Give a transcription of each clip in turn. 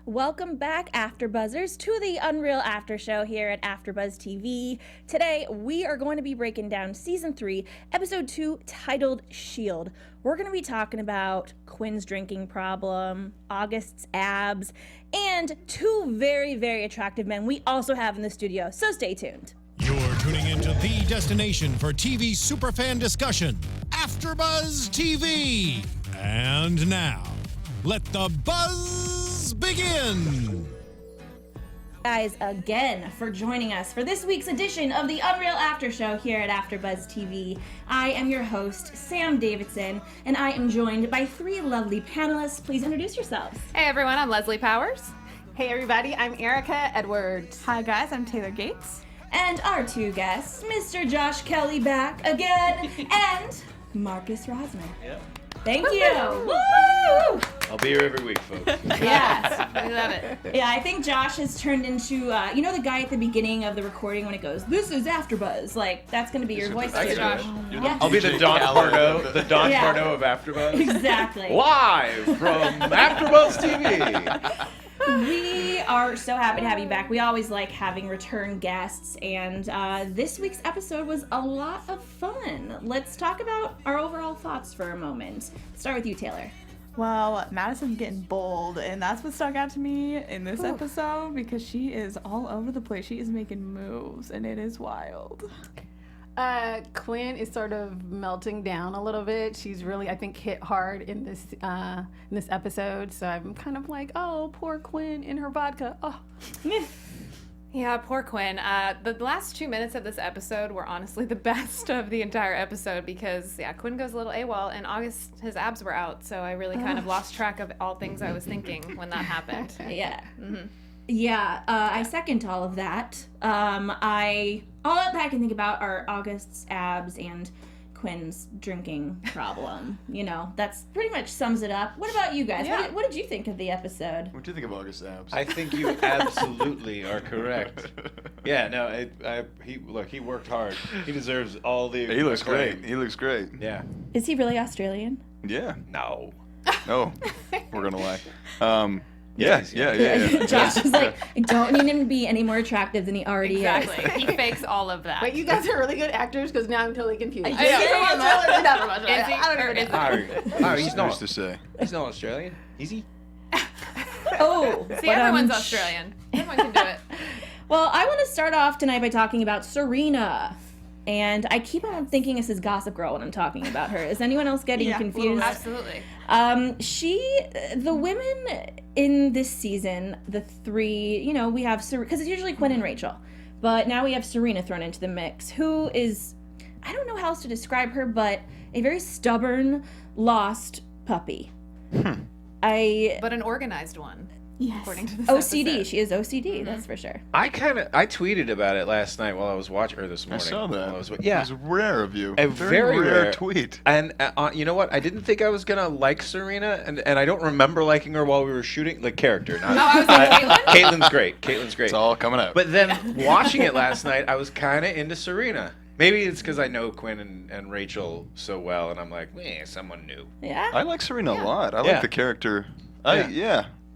Welcome back, AfterBuzzers, to the UnReal After Show here at AfterBuzz TV. Today, we are going to be breaking down Season 3, Episode 2, titled Shield. We're going to be talking about Quinn's drinking problem, August's abs, and two very, very attractive men we also have in the studio, so stay tuned. You're tuning into the destination for TV superfan discussion, AfterBuzz TV. And now, let the buzz begin. Guys, again for joining us for this week's edition of the UnReal After Show here at AfterBuzz TV. I am your host, Sam Davidson, and I am joined by three lovely panelists. Please introduce yourselves. Hey everyone, I'm Lesley Powers. Hey everybody, I'm Erika Edwards. Hi guys, I'm Taylor Gates. And our two guests, Mr. Josh Kelly back again, and Marcus Rosner. Yep. Thank you. Woo! I'll be here every week, folks. Yes. We love it. Yeah, I think Josh has turned into, you know the guy at the beginning of the recording when it goes, "This is AfterBuzz." Like, that's going to be your voice. I too. Josh. Yeah. I'll be the Don Pardo, Yeah. of AfterBuzz. Exactly. Live from AfterBuzz TV. We are so happy to have you back. We always like having return guests, and this week's episode was a lot of fun. Let's talk about our overall thoughts for a moment. Start with you, Taylor. Well, Madison's getting bold, and that's what stuck out to me in this episode because she is all over the place. She is making moves, and it is wild. Quinn is sort of melting down a little bit. She's really, I think, hit hard in this episode. So I'm kind of like, oh, poor Quinn in her vodka. Oh, Yeah, poor Quinn. The last 2 minutes of this episode were honestly the best of the entire episode because, yeah, Quinn goes a little AWOL, and August, his abs were out, so I really kind of lost track of all things I was thinking when that happened. Yeah. Mm-hmm. Yeah, I second all of that. All that I can think about are August's abs and Quinn's drinking problem. You know, that's pretty much sums it up. What about you guys? Yeah. What did you think of the episode? What do you think of August's abs? I think you absolutely are correct. Yeah, no, he worked hard. He deserves all the He looks acclaim. great. He looks great. Yeah. Is he really Australian? Yeah. No. No, we're gonna lie. Yeah. Josh is like, I don't need him to be any more attractive than he already Exactly. He fakes all of that. but you guys are really good actors because now I'm totally confused. I Is know. he from Australia or not from Australia? Is he? I don't Or know. is He's Nice not. to say. He's not Australian. Is he? is. Oh, See, but, everyone's Australian. Everyone can do it. Well, I want to start off tonight by talking about Serena. And I keep on thinking this is Gossip Girl when I'm talking about her. Is anyone else getting confused? Absolutely. The women in this season, the three, you know, we have, because it's usually Quinn and Rachel, but now we have Serena thrown into the mix, who is, I don't know how else to describe her, but a very stubborn, lost puppy. But an organized one. Yes. According to this OCD. episode. She is OCD, that's for sure. I tweeted about it last night while I was watching, or this I morning. saw that. while I was, It yeah. was rare of you. A very rare tweet. And you know what? I didn't think I was gonna like Serena, and I don't remember liking her while we were shooting the character. Not, I was like, Caitlyn? Caitlyn's great. Caitlyn's great. It's all coming out. But then watching it last night, I was kind of into Serena. Maybe it's because I know Quinn and Rachel so well, and I'm like, someone new. Yeah? I like Serena a lot. I Yeah. like the character.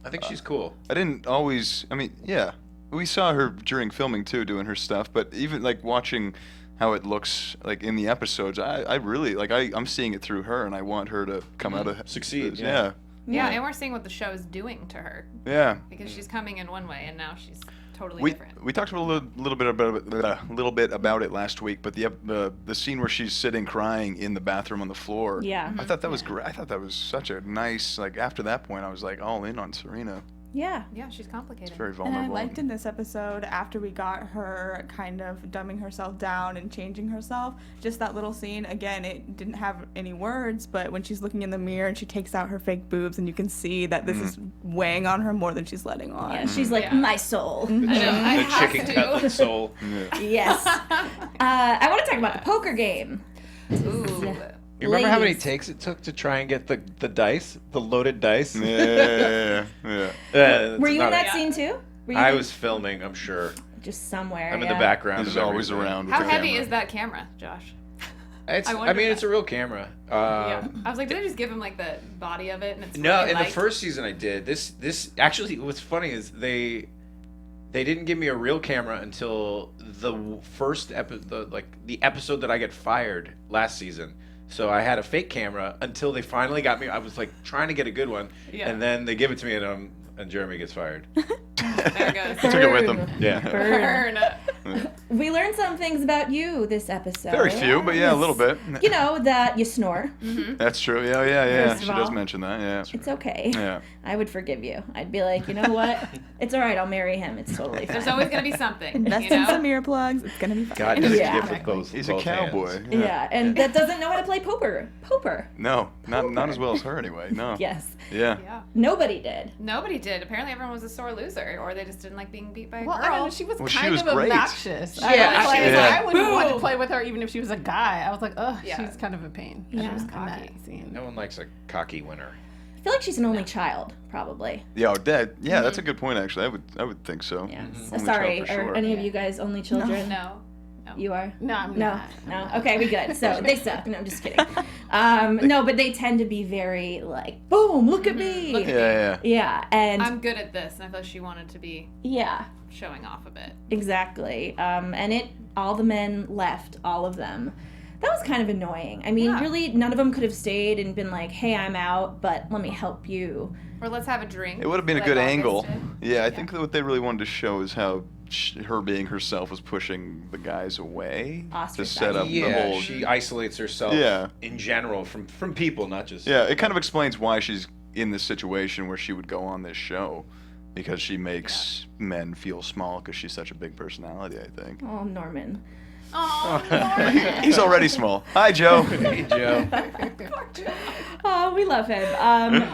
I think she's cool. I didn't always. I mean, yeah. We saw her during filming too, doing her stuff. But even like watching how it looks like in the episodes, I really like. I'm seeing it through her, and I want her to come out of Succeed, this. yeah. Yeah, and we're seeing what the show is doing to her Yeah. because she's coming in one way and now she's totally different. We talked a little bit about it last week, but the scene where she's sitting crying in the bathroom on the floor. Yeah. I thought that was great. I thought that was such a nice, like, after that point I was like all in on Serena. Yeah. Yeah, she's complicated. It's very And vulnerable. I liked in this episode, after we got her kind of dumbing herself down and changing herself, just that little scene, again, it didn't have any words, but when she's looking in the mirror and she takes out her fake boobs and you can see that this is weighing on her more than she's letting on. Yeah, she's like, Yeah. my soul. I know, I The have chicken to. cutlet soul. Yes. I want to talk about the poker game. Ooh. You remember how many Ladies. takes it took to try and get the dice, the loaded dice? yeah. Were you in that Yeah. scene too? Were you I in- was filming, I'm sure. just somewhere. I'm in yeah. the background. He's of always everything. around with How the heavy camera. is that camera, Josh? I wondered mean, that. it's a real camera. Yeah. I was like, did I just give him like the body of it? And it's No, really in light? the first season I did. This actually, what's funny is they didn't give me a real camera until the first episode, like the episode that I get fired last season. So I had a fake camera until they finally got me. I was like trying to get a good one, and then they give it to me, and Jeremy gets fired. There it goes. Took it with them. Yeah. Burn. We learned some things about you this episode. Very few, but yeah, a little bit. You know that you snore. That's true. Yeah. First of She does all, mention that. Yeah. It's okay. Yeah. I would forgive you. I'd be like, you know what? It's all right. I'll marry him. It's totally fine. There's always gonna be something. Invest you in know? some earplugs. It's gonna be fine. God does Yeah. give with both. He's a both cowboy. hands. Yeah, and that doesn't know how to play poker. No, not as well as her anyway. No. Yes. Yeah. Yeah. Nobody did. Nobody did. Apparently, everyone was a sore loser, or they just didn't like being beat by a Well, girl. I mean, she was Well, she kind was of great. obnoxious. Yeah, I, was like, she was like, I wouldn't want to boom. play with her even if she was a guy. I was like, ugh, Yeah. she's kind of a pain. Yeah. She was Cocky. cocky. Scene. No one likes a cocky winner. I feel like she's an only child, probably. Yeah, that's a good point actually. I would think so. Yeah. Only child Sorry, for are sure. any of you guys only children? no. You are? No, I'm No, not. no. Okay, we good. So they suck. No, I'm just kidding. No, but they tend to be very like, boom, look at me. Look at Yeah. Yeah, and I'm good at this, and I feel like she wanted to be yeah, showing off a bit. exactly. And all the men left, all of them. That was kind of annoying. I mean, Yeah. really, none of them could have stayed and been like, hey, I'm out, but let me help you. Or let's have a drink. It would have been a like good August angle. did. Yeah, I think that what they really wanted to show is how her being herself was pushing the guys away to set up the Yeah, whole. she isolates herself Yeah. in general from people, not just. Yeah, it kind of explains why she's in this situation where she would go on this show, because she makes men feel small because she's such a big personality. I think. Oh, Norman. Oh, He's already small. Hi, Joe. Hey, Joe. Oh, we love him.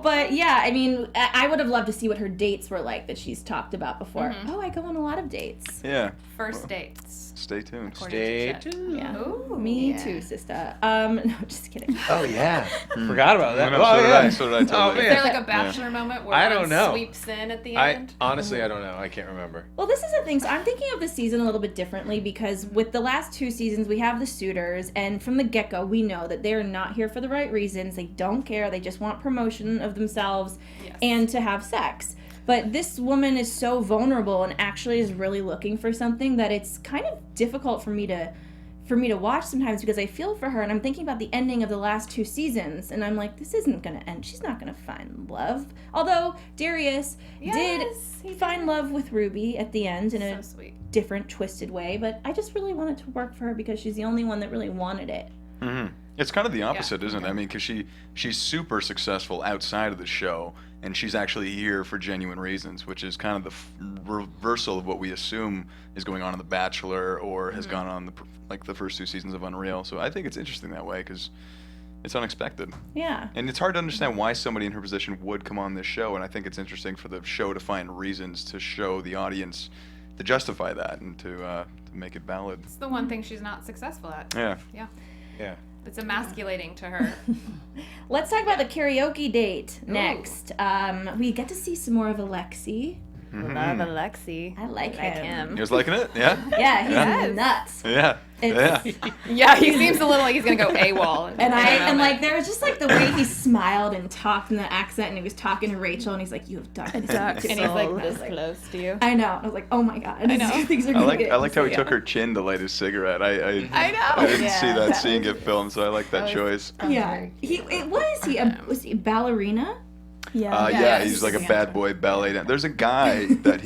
But yeah, I mean, I would have loved to see what her dates were like that she's talked about before. Oh, I go on a lot of dates. Yeah. First dates. Stay tuned. according Stay to Chet. tuned. Yeah. Ooh, Me yeah. too, sister. No, just kidding. Oh yeah, forgot about that. No, Oh, so did yeah. I. So did I. Oh Totally. Is man, there like a bachelor moment where I one don't know. sweeps in at the I end? honestly I don't know. I can't remember. Well, this is the thing. So I'm thinking of the season a little bit differently because with the last two seasons, we have the suitors, and from the get-go, we know that they're not here for the right reasons. They don't care. They just want promotion of themselves Yes. and to have sex. But this woman is so vulnerable and actually is really looking for something that it's kind of difficult for me to watch sometimes because I feel for her and I'm thinking about the ending of the last two seasons and I'm like, this isn't gonna end. She's not gonna find love. Although Darius Yes, he did find love with Ruby at the end in a So sweet. different, twisted way, but I just really want it to work for her because she's the only one that really wanted it. Mm-hmm. It's kind of the opposite, isn't it? I mean, because she's super successful outside of the show, and she's actually here for genuine reasons, which is kind of the reversal of what we assume is going on in The Bachelor or has gone on the first two seasons of UnReal. So I think it's interesting that way because it's unexpected, Yeah. and it's hard to understand why somebody in her position would come on this show. And I think it's interesting for the show to find reasons to show the audience to justify that and to make it valid. It's the one thing she's not successful at. Yeah. Yeah. It's emasculating to her. Let's talk about the karaoke date next. We get to see some more of Alexei. Love Alexei. I like him. You guys liking it? Yeah. Yeah, he's Yes. nuts. Yeah. It's, Yeah. Yeah, he seems a little like he's gonna go AWOL. And like there was just like the way he smiled and talked in the accent and he was talking to Rachel and he's like, you have dark and he's like soul." this close to you. I know. I was like, oh my god. I know. Things are I gonna liked get how he so- took her chin to light his cigarette. I know. I didn't Yeah, see that that scene was- get filmed, so I like that choice. Yeah. What is he? Was he a ballerina? Yeah. Yeah, Yes. he's like a bad boy ballet dancer. There's a guy that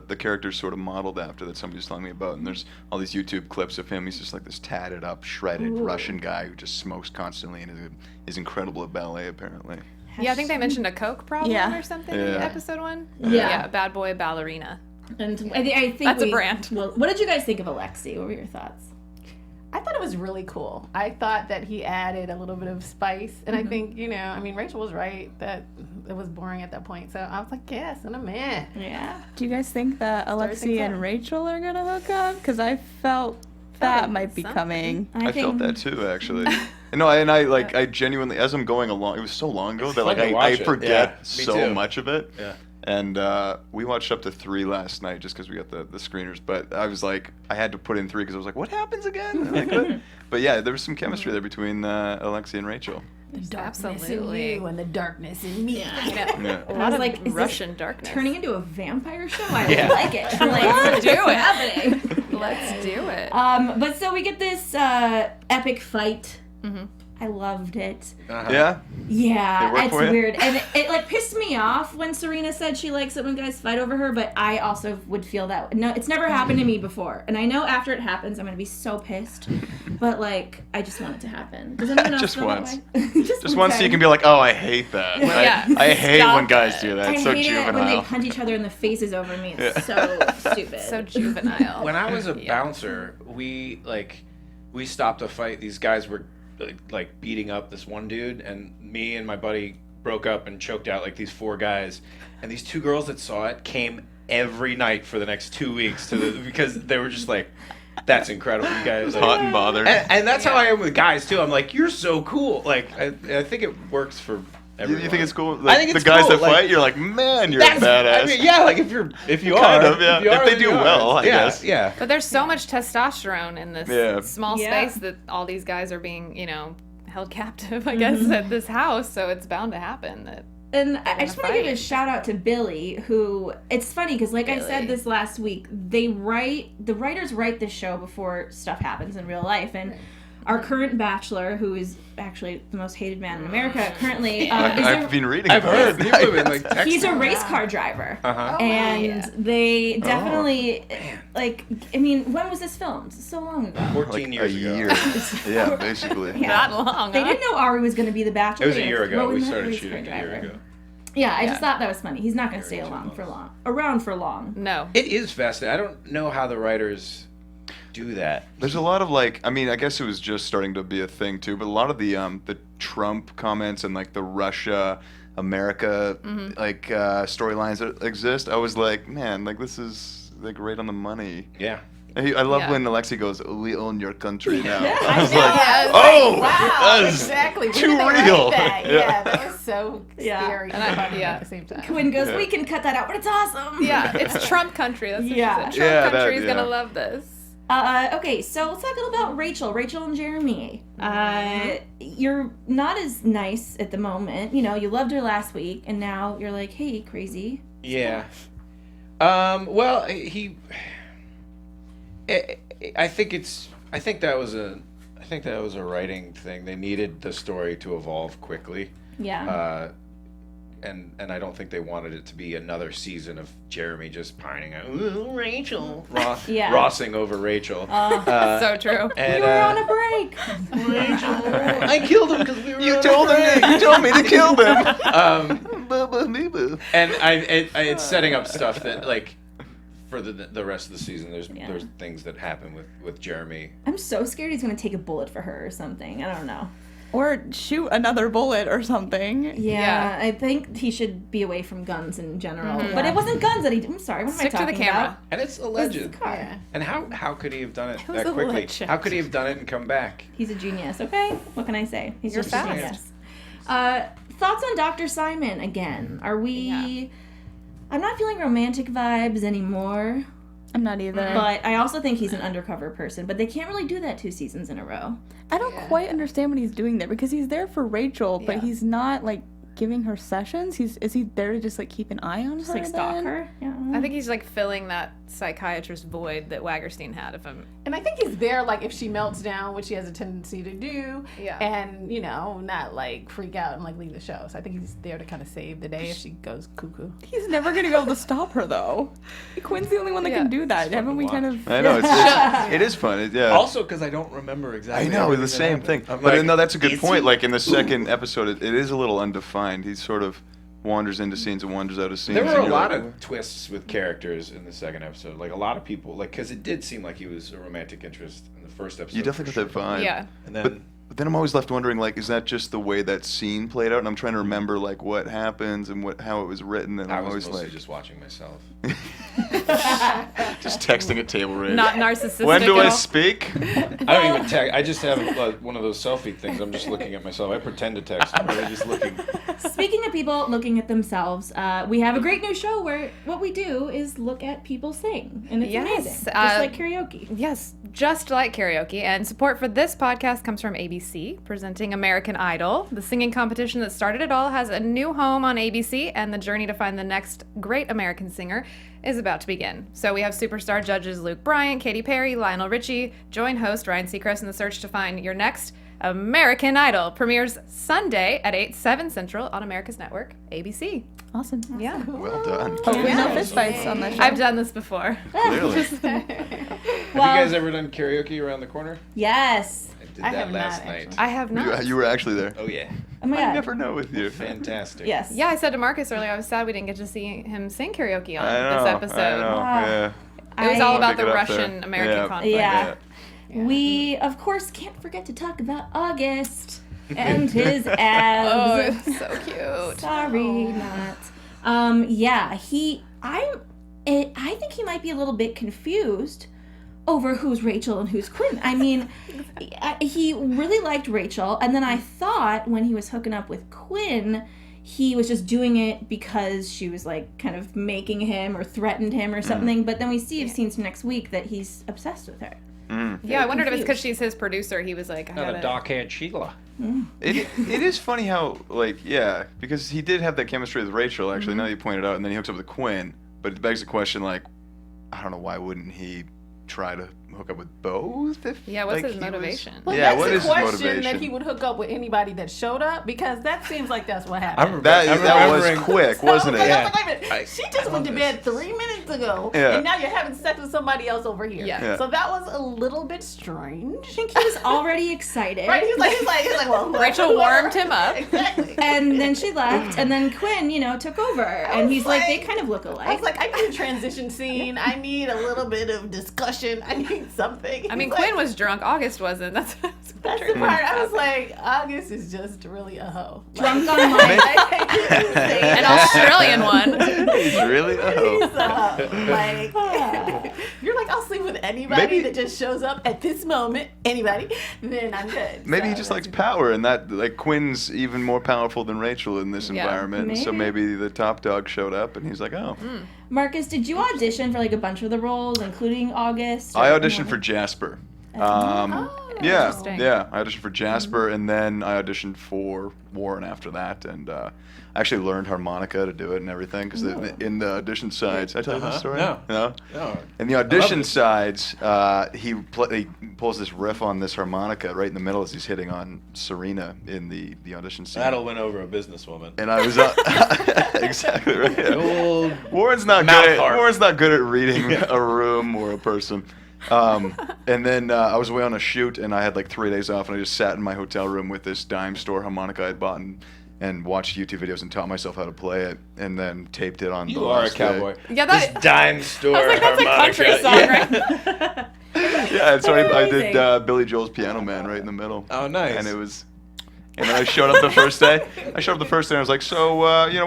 the character's sort of modeled after that somebody's telling me about, and there's all these YouTube clips of him. He's just like this tatted up, shredded Russian guy who just smokes constantly and is incredible at ballet apparently. Yeah, I think they mentioned a coke problem Yeah. or something in Yeah. episode 1. Yeah. Yeah, bad boy ballerina. And I think That's a brand. Well, what did you guys think of Alexei? What were your thoughts? I thought it was really cool. I thought that he added a little bit of spice. And I think, I mean, Rachel was right that it was boring at that point. So I was like, yes, and I'm in. Yeah. Do you guys think that Alexei things and up. Rachel are gonna hook up? Because I felt that like might be something. coming. I felt that too, actually. No, and I genuinely, as I'm going along, it was so long ago that fun like to I watch it. forget Yeah, me so too. much of it. Yeah. And we watched up to 3 last night just because we got the screeners. But I was like, I had to put in 3 because I was like, what happens again? Like, what? But yeah, there was some chemistry there between Alexei and Rachel. The darkness Absolutely. in you and the darkness in me. Yeah. A lot of like, is this Russian darkness. turning into a vampire show? I Yeah. like it. Let's do it. happening. Let's do it. But so we get this epic fight. Mm-hmm. I loved it. Yeah? Yeah, It worked it's for you? weird. And it like pissed me off when Serena said she likes it when guys fight over her, but I also would feel that. No, it's never happened to me before. And I know after it happens, I'm going to be so pissed. But like, I just want it to happen. Does anyone else Just feel once. that way? Just once so you can be like, oh, I hate that. Yeah. I hate Stop when guys do I that. It's so hate it when they juvenile. punch each other in the faces over me. It's so stupid. So juvenile. When I was a bouncer, we stopped a fight. These guys were like beating up this one dude, and me and my buddy broke up and choked out like these 4 guys. And these 2 girls that saw it came every night for the next 2 weeks because they were just like, that's incredible, you guys. Like, Hot and bothered. and that's how I am with guys too. I'm like, you're so cool. Like I think it works for everyone. You think it's cool? Like, I think it's the guys cool. that Like, fight, you're like, man, you're a that's, badass. I mean, yeah, like if you are, Kind of, yeah. you are, If they then do you are. well, I yeah, guess. Yeah. But there's so much testosterone in this Yeah. small Yeah. space that all these guys are being, held captive, I guess, at this house. So it's bound to happen that. And I just want to give a fight. shout out to Billy, who, it's funny because like I said Billy. this last week, the writers write this show before stuff happens in real life. And our current bachelor, who is actually the most hated man in America currently, I've been reading I've about heard it. people have been like texting. he's a race car driver. Uh-huh. And they definitely, like, I mean, when was this filmed? So long ago. 14 Like years a ago. year. Yeah, basically. Yeah. Not long. They huh? didn't know Ari was going to be the bachelor. It was a They year ago. wrote We him a started race shooting car a year driver. ago. Yeah, I Yeah. just thought that was funny. He's not going to stay around for long. No. It is fascinating. I don't know how the writers do that. There's a lot of like, I mean, I guess it was just starting to be a thing too, but a lot of the Trump comments and like the Russia, America like storylines that exist. I was like, man, like this is like right on the money. Yeah. I love Yeah. when Alexei goes, "We own your country now." I I was know. like, Yeah, oh, Wow, that's exactly. When too did they write real. that? Yeah. Yeah, that was so Yeah. scary And I- and funny yeah. at the same time. Quinn goes, Yeah. we can cut that out, but it's awesome. Yeah, it's Trump country. That's what Yeah. she said. Trump Yeah, country that- is gonna yeah. love this. Okay, so let's talk a little about Rachel and Jeremy. You're not as nice at the moment. You know, you loved her last week, and now you're like, hey, crazy. Yeah. Well, I think that was a writing thing. They needed the story to evolve quickly. Yeah. And I don't think they wanted it to be another season of Jeremy just pining out, "Ooh, Rachel, Yeah. Rossing over Rachel. So true. And, we were on a break. I killed him because we were. You told me to kill them. And it's setting up stuff that like for the rest of the season. There's things that happen with Jeremy. I'm so scared he's going to take a bullet for her or something. I don't know. Or shoot another bullet or something. Yeah, Yeah. I think he should be away from guns in general. But it wasn't guns that he did. I'm sorry, what Stick am I to the talking camera. about? And it's It was alleged. the car. Yeah. And how could he have done it was that a quickly? legend. How could he have done it and come back? He's a genius, okay? What can I say? He's You're just a fast. genius. Thoughts on Dr. Simon again? Are we... Yeah. I'm not feeling romantic vibes anymore, I'm not either. but I also think he's an undercover person. But they can't really do that 2 seasons in a row. I don't quite understand what he's doing there because he's there for Rachel, but Yeah. he's not like giving her sessions. Is he there to just like keep an eye on Just her? like stalk then? her. Yeah. I think he's like filling that psychiatrist void that Wagerstein had. If I'm And I think he's there, like, if she melts down, which she has a tendency to do, Yeah. and, you know, not, like, freak out and, like, leave the show. So I think he's there to kind of save the day if she goes cuckoo. He's never gonna be able to stop her though. Quinn's the only one that Yeah. can do that. fun Haven't to we kind watch. of? I know it is fun. Yeah. Also, because I don't remember exactly. I know, everything the that same thing. happened. I'm But like, no, that's a good is point. he? Like in the second episode, it is a little undefined. He sort of wanders into scenes and wanders out of scenes. There were and a you're lot like, of twists with characters in the second episode. Like a lot of people, like because it did seem like he was a romantic interest in the first episode. You definitely for got that vibe. yeah, And then But then I'm always left wondering, like, is that just the way that scene played out? And I'm trying to remember, like, what happens and how it was written. And I I'm was always mostly like, just watching myself. Just texting at table read. Not narcissistic. When do at I all. speak? I don't even text. I just have one of those selfie things. I'm just looking at myself. I pretend to text. I'm really just looking. Speaking of people looking at themselves, we have a great new show where what we do is look at people sing, and it's Yes, amazing, just like karaoke. Yes, just like karaoke. And support for this podcast comes from ABC, presenting American Idol. The singing competition that started it all has a new home on ABC, and the journey to find the next great American singer is about to begin. So we have superstar judges Luke Bryant, Katy Perry, Lionel Richie. Join host Ryan Seacrest in the search to find your next American Idol. Premieres Sunday at 8/7 Central on America's Network, ABC. Awesome. Yeah. Well done. Hopefully no fist fights on that show. I've done this before. Clearly. Have you guys ever done karaoke around the corner? Yes. I did I that have last not, night. actually. I have not. You were actually there. Oh yeah, Oh my I god. never know with you. fantastic. Yes. Yeah, I said to Marcus earlier, I was sad we didn't get to see him sing karaoke on I know. this episode. I know. Yeah. It was all I- about Pick the it up there. Russian American Yeah. conflict. Yeah. We, of course, can't forget to talk about August and his Oh, abs. it's so cute. Sorry, not. Yeah, I think he might be a little bit confused over who's Rachel and who's Quinn. I mean, he really liked Rachel, and then I thought when he was hooking up with Quinn, he was just doing it because she was like kind of making him or threatened him or something. But then we see of scenes from next week that he's obsessed with her. Yeah, I wondered if it's because confused. she's his producer. He was like, I Not a gotta... dockhead Sheila. It is funny how, like, yeah, because he did have that chemistry with Rachel, actually, now that you pointed out, and then he hooks up with Quinn. But it begs the question, like, I don't know, why wouldn't he try to hook up with both? Yeah, what's like, his he was- motivation? Well, Yeah, that's what the is his question motivation? that he would hook up with anybody that showed up, because that seems like that's what happened. That I'm was remembering- quick, wasn't I was it? like, wait a minute. She just went to bed 3 minutes ago, Yeah. and now you're having sex with somebody else over here. Yeah. Yeah. So that was a little bit strange. I think he was already excited. Right? He's like, well, Rachel warmed him up. Exactly. And then she left, and then Quinn, took over. And he's like, they kind of look alike. I was like, I need a transition scene. I need a little bit of discussion. I need something. I mean, He's Quinn like, was drunk. August wasn't. That's That's the part. I was like, August is just really a hoe. Drunk on Like, mine. I can't say an that. Australian one. He's really He's a hoe. like, you're like, I'll sleep with anybody Maybe- that just shows up at this moment. Anybody, then I'm good. Maybe So he just that's likes power, and that, like, Quinn's even more powerful than Rachel in this Yeah. environment. So Maybe. maybe the top dog showed up, and he's like, oh. Marcus, did you audition for like a bunch of the roles, including August? I or- auditioned for Jasper. Interesting. Yeah, I auditioned for Jasper, and then I auditioned for Warren after that, and I actually learned harmonica to do it and everything, because in the audition sides, I tell you that story? No. No? No. In the audition sides, he pulls this riff on this harmonica right in the middle as he's hitting on Serena in the audition scene. That'll win over a businesswoman. And I was exactly right. yeah. Old Warren's not mouth good. harp. Warren's not good at reading a room or a person. And then I was away on a shoot, and I had like 3 days off, and I just sat in my hotel room with this dime store harmonica I'd bought and watched YouTube videos and taught myself how to play it, and then taped it on. You the are a last cowboy. day. Yeah, This that. dime store I was like, that's a harmonica. country song, Yeah. right? Yeah, and so I did Amazing. Billy Joel's Piano Man right in the middle. Oh, nice. And it was. And then I showed up the first day. And I was like, so,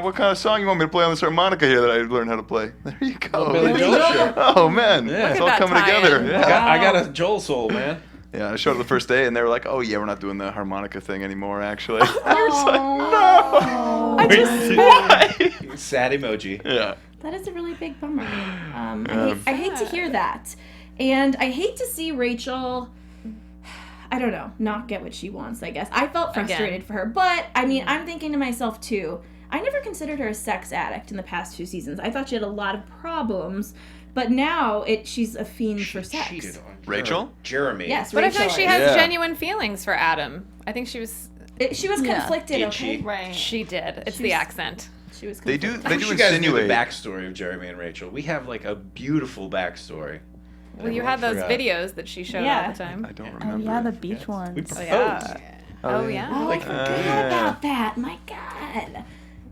what kind of song you want me to play on this harmonica here that I learned how to play? There you go. Oh, Billy Joel show. Oh, man. Yeah. It's Look all at coming that together. tie-in. Yeah. I got a Joel soul, man. Yeah, I showed up the first day, and they were like, "Oh yeah, we're not doing the harmonica thing anymore." Actually, I was like, "No, why?" Sad emoji. Yeah, That is a really big bummer. I hate to hear that. And I hate to see Rachel, I don't know, not get what she wants, I guess. I felt frustrated for her. But, I mean, I'm thinking to myself, too, I never considered her a sex addict in the past 2 seasons. I thought she had a lot of problems. But now she's a fiend for sex. Cheated on Rachel? Jeremy. Yes, But I feel like she has Yeah. genuine feelings for Adam. I think she was She was conflicted, Did okay? she? right. She did. It's the accent. She was they conflicted. do I wish you guys knew the insinuate. backstory of Jeremy and Rachel. We have like a beautiful backstory. Well, you had those videos that she showed Yeah. all the time. I don't Oh remember. yeah, the beach ones. We Oh, proposed. yeah. Oh, yeah. Oh, I forgot about that. My God.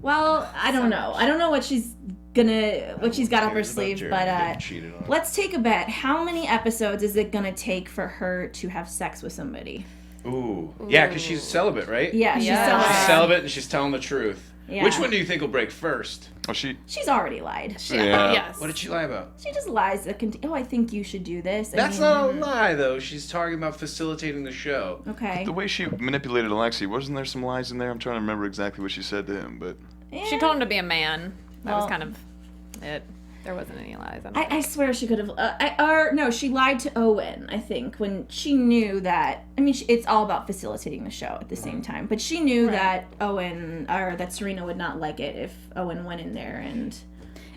Well, I don't know. I don't know what she's got up her Cares about sleeve, Jeremy but getting cheated on. let's take a bet. How many episodes is it gonna take for her to have sex with somebody? Ooh. Yeah, because she's celibate, right? Yeah, she's Yeah. celibate. She's celibate and she's telling the truth. Yeah. Which one do you think will break first? Oh, She's already lied. Yeah. Yes. What did she lie about? She just lies. I think you should do this. That's not a lie, though. She's talking about facilitating the show. Okay. The way she manipulated Alexei, wasn't there some lies in there? I'm trying to remember exactly what she said to him, but She told him to be a man. That was Well- kind of it. There wasn't any lies. I swear she could have. No, she lied to Owen, I think, when she knew that. I mean, it's all about facilitating the show at the same time. But she knew that that Serena would not like it if Owen went in there and.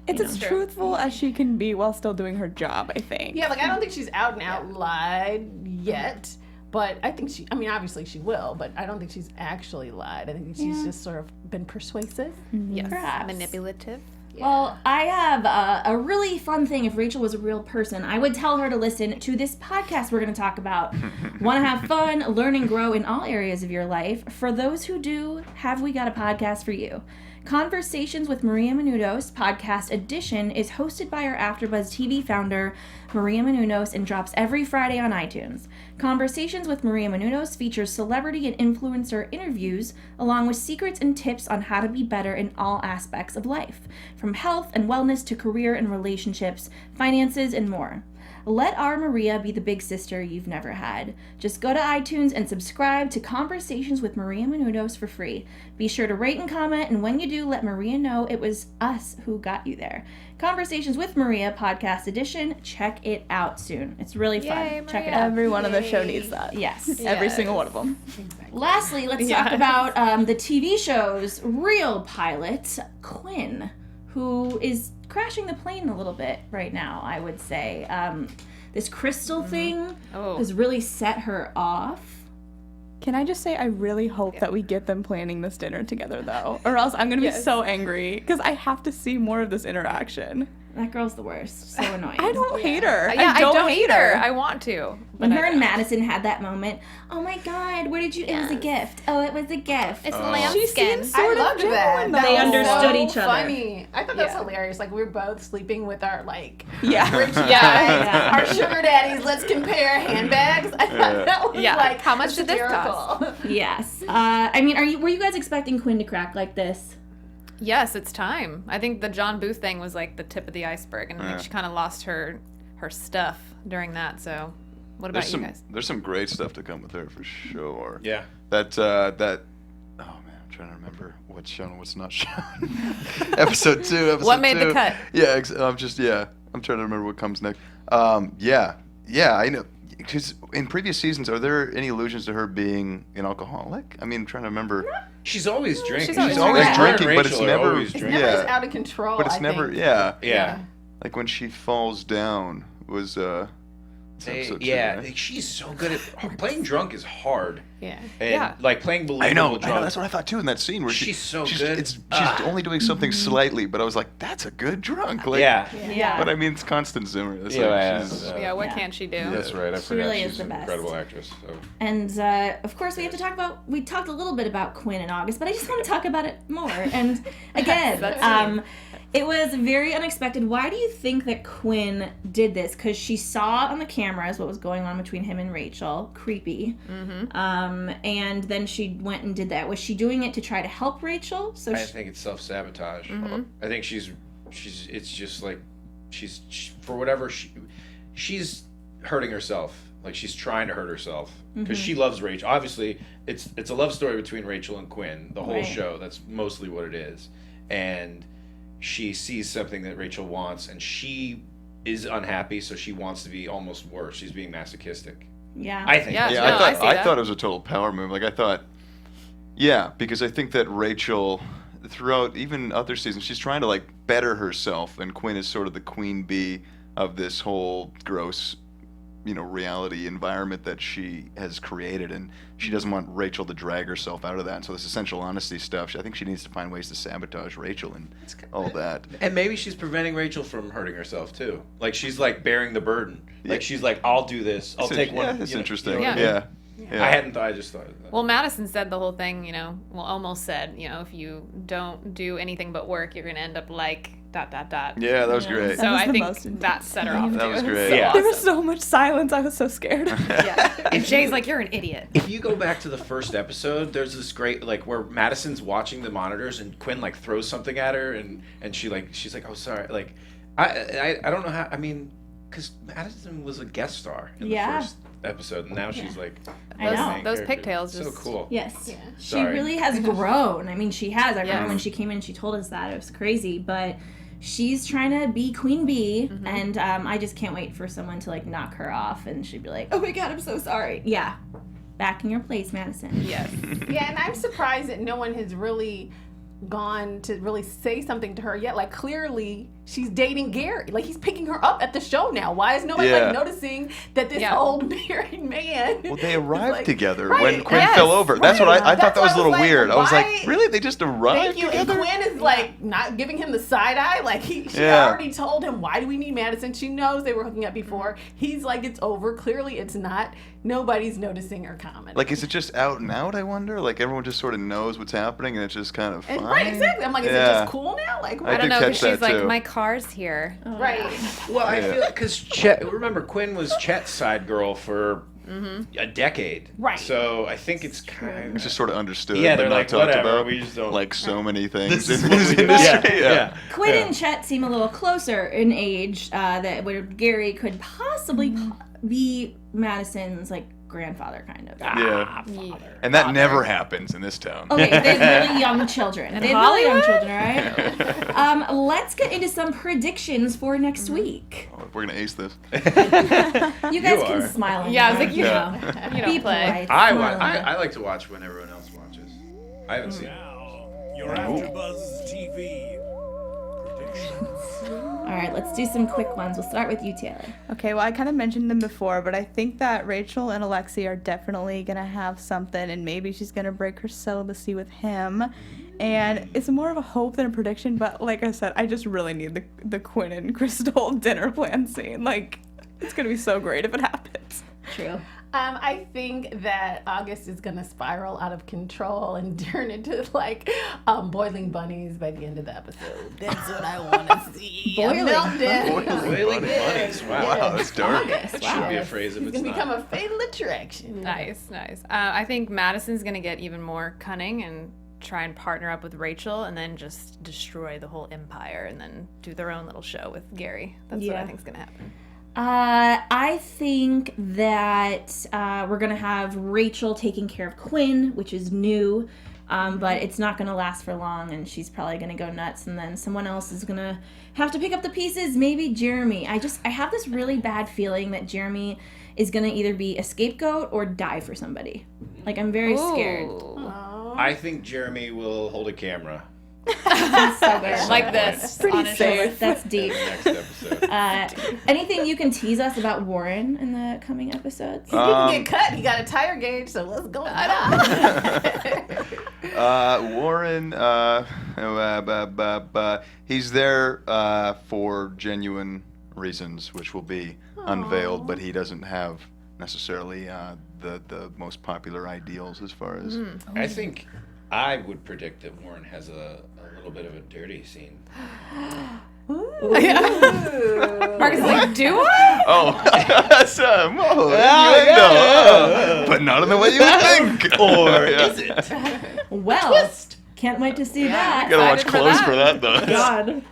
It's as truthful as she can be while still doing her job, I think. Yeah, like I don't think she's out and out lied yet. But I think obviously she will, but I don't think she's actually lied. I think she's just sort of been persuasive. Yes. Perhaps. Manipulative. Well, I have a really fun thing. If Rachel was a real person, I would tell her to listen to this podcast we're going to talk about. Want to have fun, learn, and grow in all areas of your life? For those who do, have we got a podcast for you? Conversations with Maria Menounos, Podcast Edition, is hosted by our AfterBuzz TV founder, Maria Menounos, and drops every Friday on iTunes. Conversations with Maria Menounos features celebrity and influencer interviews, along with secrets and tips on how to be better in all aspects of life, from health and wellness to career and relationships, finances, and more. Let our Maria be the big sister you've never had. Just go to iTunes and subscribe to Conversations with Maria Menounos for free. Be sure to rate and comment, and when you do, let Maria know it was us who got you there. Conversations with Maria, Podcast Edition. Check it out soon. It's really fun. Yay, Check it Maria. out. Every one of the show needs that. Yes. Every single one of them. Lastly, let's talk about the TV show's real pilot, Quinn, who is crashing the plane a little bit right now, I would say. This crystal thing has really set her off. Can I just say I really hope that we get them planning this dinner together, though, or else I'm gonna be so angry because I have to see more of this interaction. That girl's the worst. So annoying. I don't hate her. Yeah, I don't hate either. I want to. When but her I and don't. Madison had that moment, oh my God, where did you? It was a gift. Oh, it was a gift. It's She lambskin. seems I sort of loved genuine, that. though. They That was understood so each other. Funny. I thought that was hilarious. Like we were both sleeping with our Yeah. rich guys, our sugar daddies. Let's compare handbags. I thought that was like How much did this cost? hysterical. Yes. I mean, were you guys expecting Quinn to crack like this? Yes, it's time. I think the John Booth thing was like the tip of the iceberg, and I think she kind of lost her stuff during that. So, what about you guys? There's some great stuff to come with her for sure. Yeah. That oh man, I'm trying to remember what's shown and what's not shown. episode 2. What made the cut? Yeah, I'm trying to remember what comes next. Yeah, I know. Because in previous seasons, are there any allusions to her being an alcoholic? I mean, I'm trying to remember. She's always drinking. She's She's always always drinking. drinking, but it's Rachel are never. always It's drinking. never just out of control. But it's I never. think. Yeah. Like when she falls down was. Episode 2, Yeah, right? she's so good at playing drunk is hard. Yeah. And like playing believable I know. drunk. That's what I thought too in that scene where She's so good. She's only doing something slightly, but I was like, that's a good drunk. Like, Yeah. But I mean, it's Constant Zimmer. It's Yeah, like, yeah, she's, Yeah, what can't she do? That's right. I She forgot really she's is the an best. incredible actress. So. And of course, we have to talk about. We talked a little bit about Quinn and August, but I just want to talk about it more. And again, it was very unexpected. Why do you think that Quinn did this? Because she saw on the cameras what was going on between him and Rachel. Creepy. And then she went and did that. Was she doing it to try to help Rachel? So I think it's self-sabotage. I think she's it's just like for whatever she's hurting herself. Like she's trying to hurt herself because she loves Rachel. Obviously, it's a love story between Rachel and Quinn. The whole Right. show. That's mostly what it is. And she sees something that Rachel wants, and she is unhappy, so she wants to be almost worse. She's being masochistic. yeah. I think. Yeah. that's yeah, No, I see I that. thought it was a total power move. Like I thought, yeah, because I think that Rachel, throughout even other seasons, she's trying to like better herself, and Quinn is sort of the queen bee of this whole gross, reality environment that she has created, and she doesn't want Rachel to drag herself out of that. And so this essential honesty stuff, I think she needs to find ways to sabotage Rachel and all that. And maybe she's preventing Rachel from hurting herself too. Like she's like bearing the burden. Like she's like, I'll do this. I'll take one. Yeah, that's interesting. what I Yeah. mean? Yeah. I just thought of that. Well, Madison said the whole thing, almost said, if you don't do anything but work, you're going to end up like dot dot dot. Yeah, that was great. So That was I the think most that set her off. That too. was It great. so Yeah. There was awesome. so much silence. I was so scared. And Jay's like, you're an idiot. If you go back to the first episode, there's this great like where Madison's watching the monitors and Quinn like throws something at her and she's like, oh sorry, like I don't know how. I mean, because Madison was a guest star in the first episode, and now she's like I know. the main Those character. pigtails So just- cool. Yes. Yeah. She Sorry. really has grown. I mean, she has. I remember Yes. when she came in, she told us that. It was crazy. But she's trying to be Queen Bee. And I just can't wait for someone to, like, knock her off. And she'd be like, oh, my God, I'm so sorry. Yeah. Back in your place, Madison. Yes. Yeah, and I'm surprised that no one has really gone to really say something to her yet. Like, clearly she's dating Gary. Like, he's picking her up at the show now. Why is nobody like noticing that this old married man? Well, they arrived like, together right, when Quinn yes, fell over. That's what I thought that was a little weird. I was why- like, really? They just arrived Thank you. And together? Quinn is like not giving him the side eye. Like she already told him, why do we need Madison? She knows they were hooking up before. He's like, it's over. Clearly it's not. Nobody's noticing or commenting. Like, is it just out and out, I wonder? Like, everyone just sort of knows what's happening and it's just kind of fine? And, right, exactly. I'm like, is it Yeah. just cool now? Like, I I don't did know, because catch that, she's like, too. my car's here. right. Well, I feel because Chet. Remember, Quinn was Chet's side girl for a decade. Right. So I think it's kind It's just sort of understood, Yeah, but they're not like, talked whatever, about. we just don't- Like so many things This is in what this we do. industry. Yeah. Quinn and Chet seem a little closer in age, that where Gary could possibly be Madison's, like, grandfather, kind of. Yeah. And that never happens in this town. Okay, they have really young children. They have really young Hollywood? children, all right? Let's get into some predictions for next week. Oh, we're going to ace this. You guys can are. smile. in Yeah, I was there, like, you yeah. know. You Be don't play. polite. I smile. I like to watch when everyone else watches. I haven't seen it. Now, your AfterBuzz TV predictions. All right, let's do some quick ones. We'll start with you, Taylor. Okay, well, I kind of mentioned them before, but I think that Rachel and Alexei are definitely going to have something, and maybe she's going to break her celibacy with him. And it's more of a hope than a prediction, but like I said, I just really need the Quinn and Crystal dinner plan scene. Like, it's going to be so great if it happens. True. I think that August is going to spiral out of control and turn into like boiling bunnies by the end of the episode. That's what I want to see. Boiling Boiling bunnies. Wow, that's dark. That should be a phrase if He's it's going to become not. a fatal attraction. Nice. I think Madison's going to get even more cunning and try and partner up with Rachel and then just destroy the whole empire and then do their own little show with Gary. That's what I think's going to happen. I think that we're going to have Rachel taking care of Quinn, which is new, but it's not going to last for long, and she's probably going to go nuts, and then someone else is going to have to pick up the pieces, maybe Jeremy. I have this really bad feeling that Jeremy is going to either be a scapegoat or die for somebody. Like, I'm very scared. I think Jeremy will hold a camera That's so good. Like this. Pretty on his safe. That's deep. in the next episode. Anything you can tease us about Warren in the coming episodes? He can get cut. He got a tire gauge, so let's go. Warren, he's there for genuine reasons, which will be unveiled, but he doesn't have necessarily the most popular ideals as far as. I think I would predict that Warren has a little bit of a dirty scene. Marcus is like, do I? Oh, that's innuendo, but not in the way you would think. Or Yeah. is it? Well, can't wait to see that. Gotta watch Excited for close that. for that, though. God.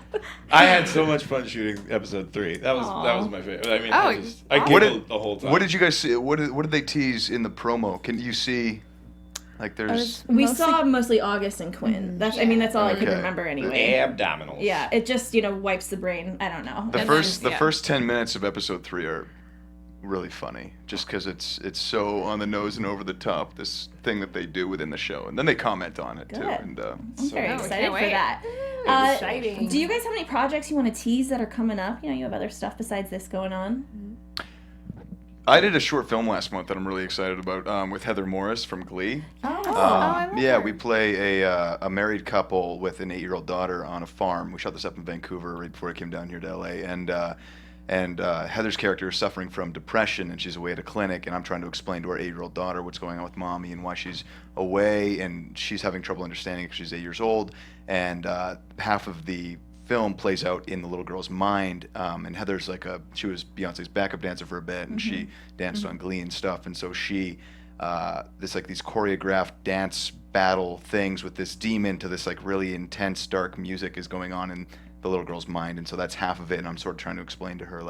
I had so much fun shooting episode 3. That was my favorite. I mean, I What giggled the whole time. What did you guys see? What did they tease in the promo? Can you see, like, there's We saw mostly August and Quinn. That's all I could Okay. remember anyway. abdominals? Yeah, it just, wipes the brain. I don't know. the And first then- the yeah. first 10 minutes of episode 3 are really funny, just because it's so on the nose and over the top. This thing that they do within the show, and then they comment on it too. Good. And I'm very we excited can't for wait. that. Exciting. Do you guys have any projects you want to tease that are coming up? You have other stuff besides this going on? I did a short film last month that I'm really excited about with Heather Morris from Glee. Oh. Yeah, we play a married couple with an 8-year-old daughter on a farm. We shot this up in Vancouver right before I came down here to LA, and Heather's character is suffering from depression, and she's away at a clinic, and I'm trying to explain to our 8-year-old daughter what's going on with mommy and why she's away, and she's having trouble understanding because she's 8 years old, and half of the film plays out in the little girl's mind. And Heather's she was Beyonce's backup dancer for a bit, and she danced on Glee and stuff. And so she, these choreographed dance battle things with this demon to this really intense, dark music is going on in the little girl's mind. And so that's half of it. And I'm sort of trying to explain to her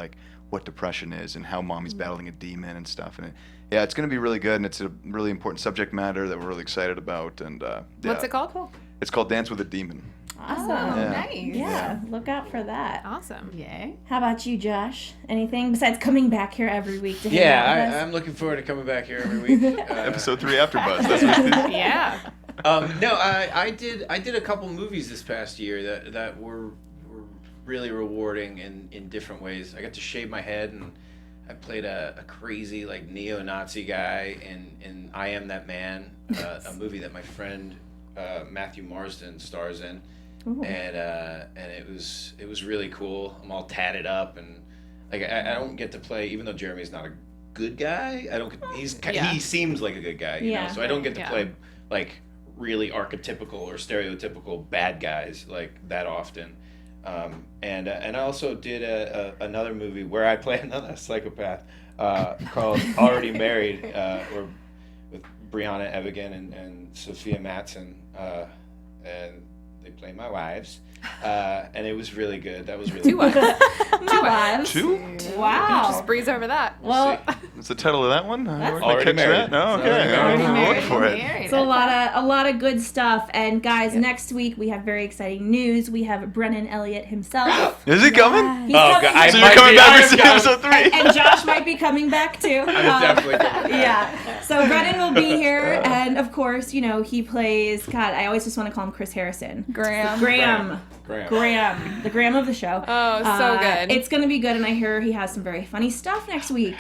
what depression is and how mommy's battling a demon and stuff. And it's going to be really good, and it's a really important subject matter that we're really excited about. And What's it called? It's called Dance with a Demon. Awesome. Yeah. Nice. Yeah, look out for that. Awesome. Yay. How about you, Josh? Anything besides coming back here every week to hang out with us? I'm looking forward to coming back here every week. Episode 3 AfterBuzz. That's what it is. Yeah. No, I did a couple movies this past year that were really rewarding in different ways. I got to shave my head, and I played a crazy neo-Nazi guy in I Am That Man, a movie that my friend Matthew Marsden stars in. Ooh. And it was really cool. I'm all tatted up, and I don't get to play, even though Jeremy's not a good guy. He seems like a good guy, you know. So I don't get to play really archetypical or stereotypical bad guys that often. And I also did another movie where I play another psychopath called Already Married, with Brianna Evigan and Sophia Matson, and they play my wives, and it was really good. That was really Two wives. My wives. 2? Wow. Just breeze over that. Well, What's the title of that one? Already Married. No, okay. Already I'll married. look for it. it's a lot of good stuff. And guys, next week we have very exciting news. We have Brennan Elliott himself. Is he coming? He's Oh, coming. God, So you're coming back with episode 3? And Josh might be coming back too. I'm definitely coming back. Yeah. So Brennan will be here, and of course, he plays. God, I always just want to call him Chris Harrison. Graham. Graham. The Graham of the show. Oh, so good. It's gonna be good, and I hear he has some very funny stuff next week.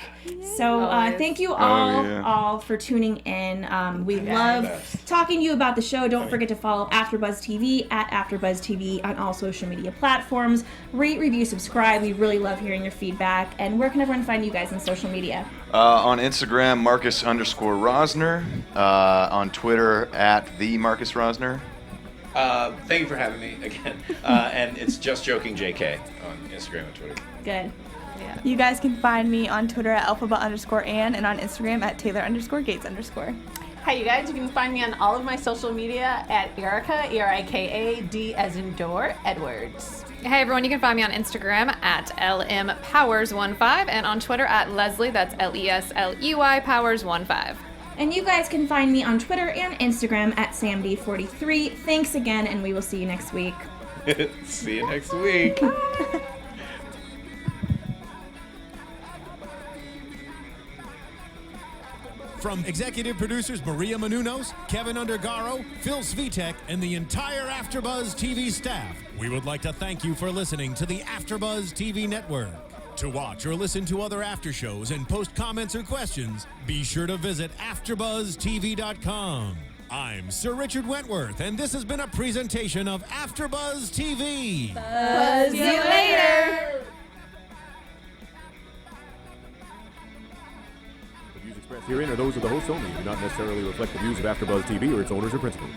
So Always. thank you yeah. all for tuning in. We love talking to you about the show. Don't forget to follow AfterBuzz TV at AfterBuzz TV on all social media platforms. Rate, review, subscribe. We really love hearing your feedback. And where can everyone find you guys on social media? On Instagram, Marcus_Rosner. On Twitter, @the Marcus Rosner. Thank you for having me again. And it's Just Joking JK on Instagram and Twitter. Good. You guys can find me on Twitter at alphabet_Ann and on Instagram at Taylor_Gates_. Hi, you guys. You can find me on all of my social media at Erika, ERIKA, as in door, Edwards. Hey everyone, you can find me on Instagram at LMPowers15 and on Twitter at Lesley, that's LESLEY Powers15. And you guys can find me on Twitter and Instagram at SamD43. Thanks again, and we will see you next week. See you next week. From executive producers Maria Menounos, Kevin Undergaro, Phil Svitek, and the entire AfterBuzz TV staff, we would like to thank you for listening to the AfterBuzz TV network. To watch or listen to other after shows and post comments or questions, be sure to visit AfterBuzzTV.com. I'm Sir Richard Wentworth, and this has been a presentation of AfterBuzz TV. Buzz you later. The views expressed herein are those of the hosts only and do not necessarily reflect the views of AfterBuzz TV or its owners or principals.